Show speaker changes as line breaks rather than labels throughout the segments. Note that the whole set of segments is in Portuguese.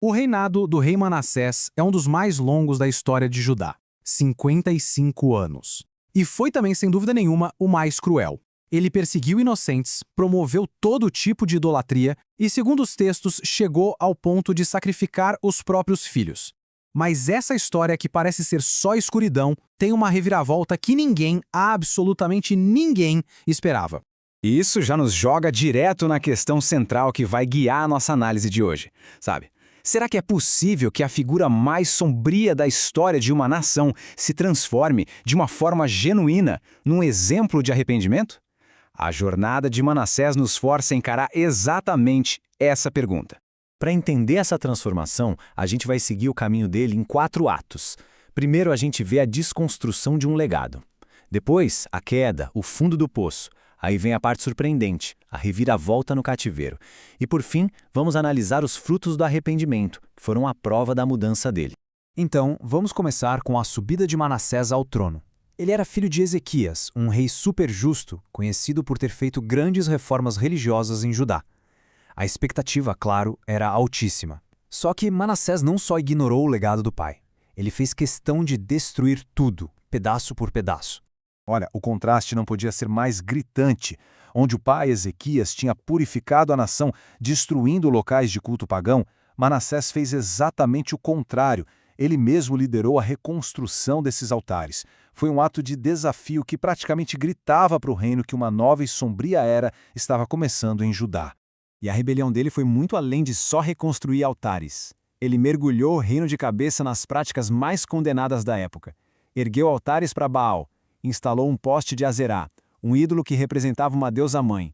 O reinado do rei Manassés é um dos mais longos da história de Judá, 55 anos. E foi também, sem dúvida nenhuma, o mais cruel. Ele perseguiu inocentes, promoveu todo tipo de idolatria e, segundo os textos, chegou ao ponto de sacrificar os próprios filhos. Mas essa história, que parece ser só escuridão, tem uma reviravolta que ninguém, absolutamente ninguém, esperava.
Isso já nos joga direto na questão central que vai guiar a nossa análise de hoje, sabe? Será que é possível que a figura mais sombria da história de uma nação se transforme, de uma forma genuína, num exemplo de arrependimento? A jornada de Manassés nos força a encarar exatamente essa pergunta.
Para entender essa transformação, a gente vai seguir o caminho dele em 4 atos. Primeiro, a gente vê a desconstrução de um legado. Depois, a queda, o fundo do poço. Aí vem a parte surpreendente, a reviravolta no cativeiro. E por fim, vamos analisar os frutos do arrependimento, que foram a prova da mudança dele.
Então, vamos começar com a subida de Manassés ao trono. Ele era filho de Ezequias, um rei super justo, conhecido por ter feito grandes reformas religiosas em Judá. A expectativa, claro, era altíssima. Só que Manassés não só ignorou o legado do pai. Ele fez questão de destruir tudo, pedaço por pedaço.
Olha, o contraste não podia ser mais gritante. Onde o pai Ezequias tinha purificado a nação, destruindo locais de culto pagão, Manassés fez exatamente o contrário. Ele mesmo liderou a reconstrução desses altares. Foi um ato de desafio que praticamente gritava para o reino que uma nova e sombria era estava começando em Judá.
E a rebelião dele foi muito além de só reconstruir altares. Ele mergulhou o reino de cabeça nas práticas mais condenadas da época. Ergueu altares para Baal, instalou um poste de Azerá, um ídolo que representava uma deusa-mãe.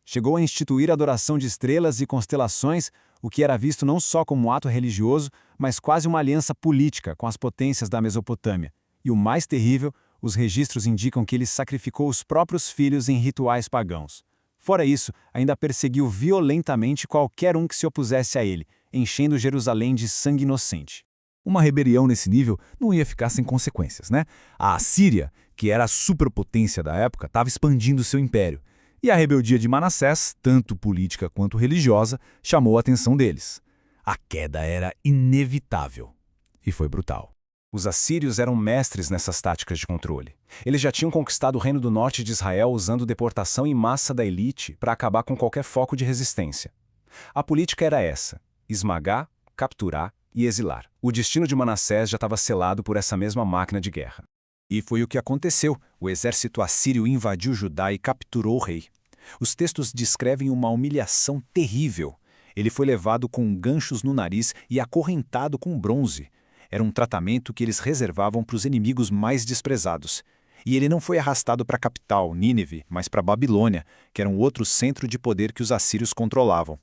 Chegou a instituir a adoração de estrelas e constelações, o que era visto não só como um ato religioso, mas quase uma aliança política com as potências da Mesopotâmia. E o mais terrível, os registros indicam que ele sacrificou os próprios filhos em rituais pagãos. Fora isso, ainda perseguiu violentamente qualquer um que se opusesse a ele, enchendo Jerusalém de sangue inocente.
Uma rebelião nesse nível não ia ficar sem consequências, né? A Assíria, que era a superpotência da época, estava expandindo seu império. E a rebeldia de Manassés, tanto política quanto religiosa, chamou a atenção deles. A queda era inevitável. E foi brutal.
Os assírios eram mestres nessas táticas de controle. Eles já tinham conquistado o reino do norte de Israel usando deportação em massa da elite para acabar com qualquer foco de resistência. A política era essa: esmagar, capturar e exilar. O destino de Manassés já estava selado por essa mesma máquina de guerra.
E foi o que aconteceu. O exército assírio invadiu Judá e capturou o rei. Os textos descrevem uma humilhação terrível. Ele foi levado com ganchos no nariz e acorrentado com bronze. Era um tratamento que eles reservavam para os inimigos mais desprezados. E ele não foi arrastado para a capital, Nínive, mas para Babilônia, que era um outro centro de poder que os assírios controlavam.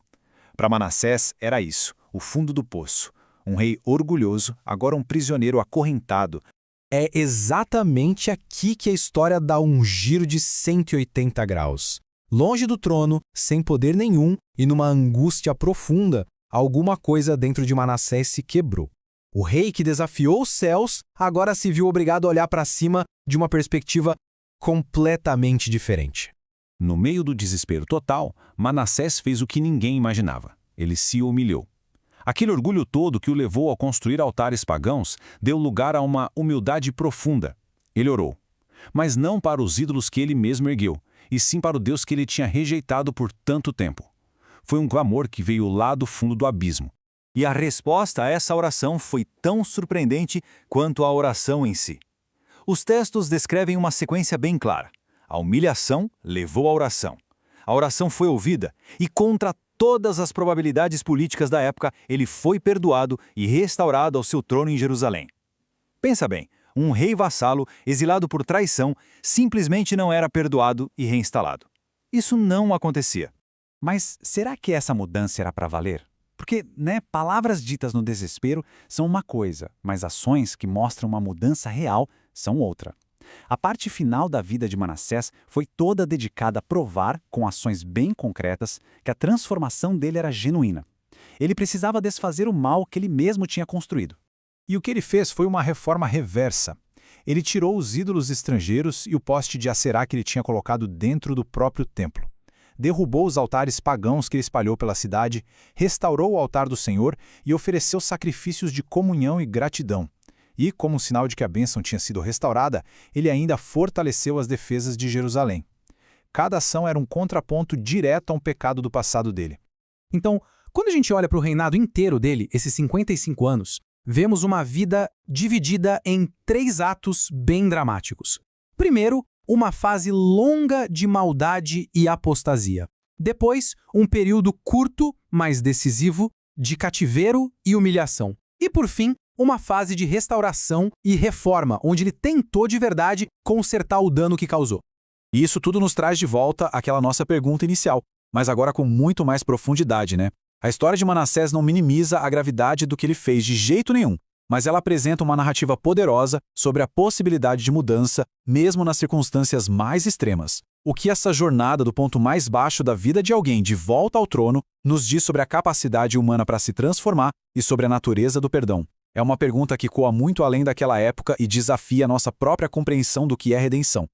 Para Manassés era isso, o fundo do poço. Um rei orgulhoso, agora um prisioneiro acorrentado.
É exatamente aqui que a história dá um giro de 180 graus. Longe do trono, sem poder nenhum e numa angústia profunda, alguma coisa dentro de Manassés se quebrou. O rei que desafiou os céus agora se viu obrigado a olhar para cima de uma perspectiva completamente diferente.
No meio do desespero total, Manassés fez o que ninguém imaginava. Ele se humilhou. Aquele orgulho todo que o levou a construir altares pagãos deu lugar a uma humildade profunda. Ele orou, mas não para os ídolos que ele mesmo ergueu, e sim para o Deus que ele tinha rejeitado por tanto tempo. Foi um clamor que veio lá do fundo do abismo.
E a resposta a essa oração foi tão surpreendente quanto a oração em si. Os textos descrevem uma sequência bem clara. A humilhação levou à oração. A oração foi ouvida e, contra todas as probabilidades políticas da época, ele foi perdoado e restaurado ao seu trono em Jerusalém. Pensa bem, um rei vassalo, exilado por traição, simplesmente não era perdoado e reinstalado. Isso não acontecia.
Mas será que essa mudança era para valer? Porque, palavras ditas no desespero são uma coisa, mas ações que mostram uma mudança real são outra. A parte final da vida de Manassés foi toda dedicada a provar, com ações bem concretas, que a transformação dele era genuína. Ele precisava desfazer o mal que ele mesmo tinha construído.
E o que ele fez foi uma reforma reversa. Ele tirou os ídolos estrangeiros e o poste de Acerá que ele tinha colocado dentro do próprio templo. derrubou os altares pagãos que ele espalhou pela cidade, restaurou o altar do Senhor e ofereceu sacrifícios de comunhão e gratidão. E, como sinal de que a bênção tinha sido restaurada, ele ainda fortaleceu as defesas de Jerusalém. Cada ação era um contraponto direto a um pecado do passado dele.
Então, quando a gente olha para o reinado inteiro dele, esses 55 anos, vemos uma vida dividida em 3 atos bem dramáticos. Primeiro, uma fase longa de maldade e apostasia. Depois, um período curto, mas decisivo, de cativeiro e humilhação. E, por fim, uma fase de restauração e reforma, onde ele tentou de verdade consertar o dano que causou.
E isso tudo nos traz de volta àquela nossa pergunta inicial, mas agora com muito mais profundidade, né? A história de Manassés não minimiza a gravidade do que ele fez de jeito nenhum, mas ela apresenta uma narrativa poderosa sobre a possibilidade de mudança, mesmo nas circunstâncias mais extremas. O que essa jornada do ponto mais baixo da vida de alguém de volta ao trono nos diz sobre a capacidade humana para se transformar e sobre a natureza do perdão? É uma pergunta que coa muito além daquela época e desafia a nossa própria compreensão do que é redenção.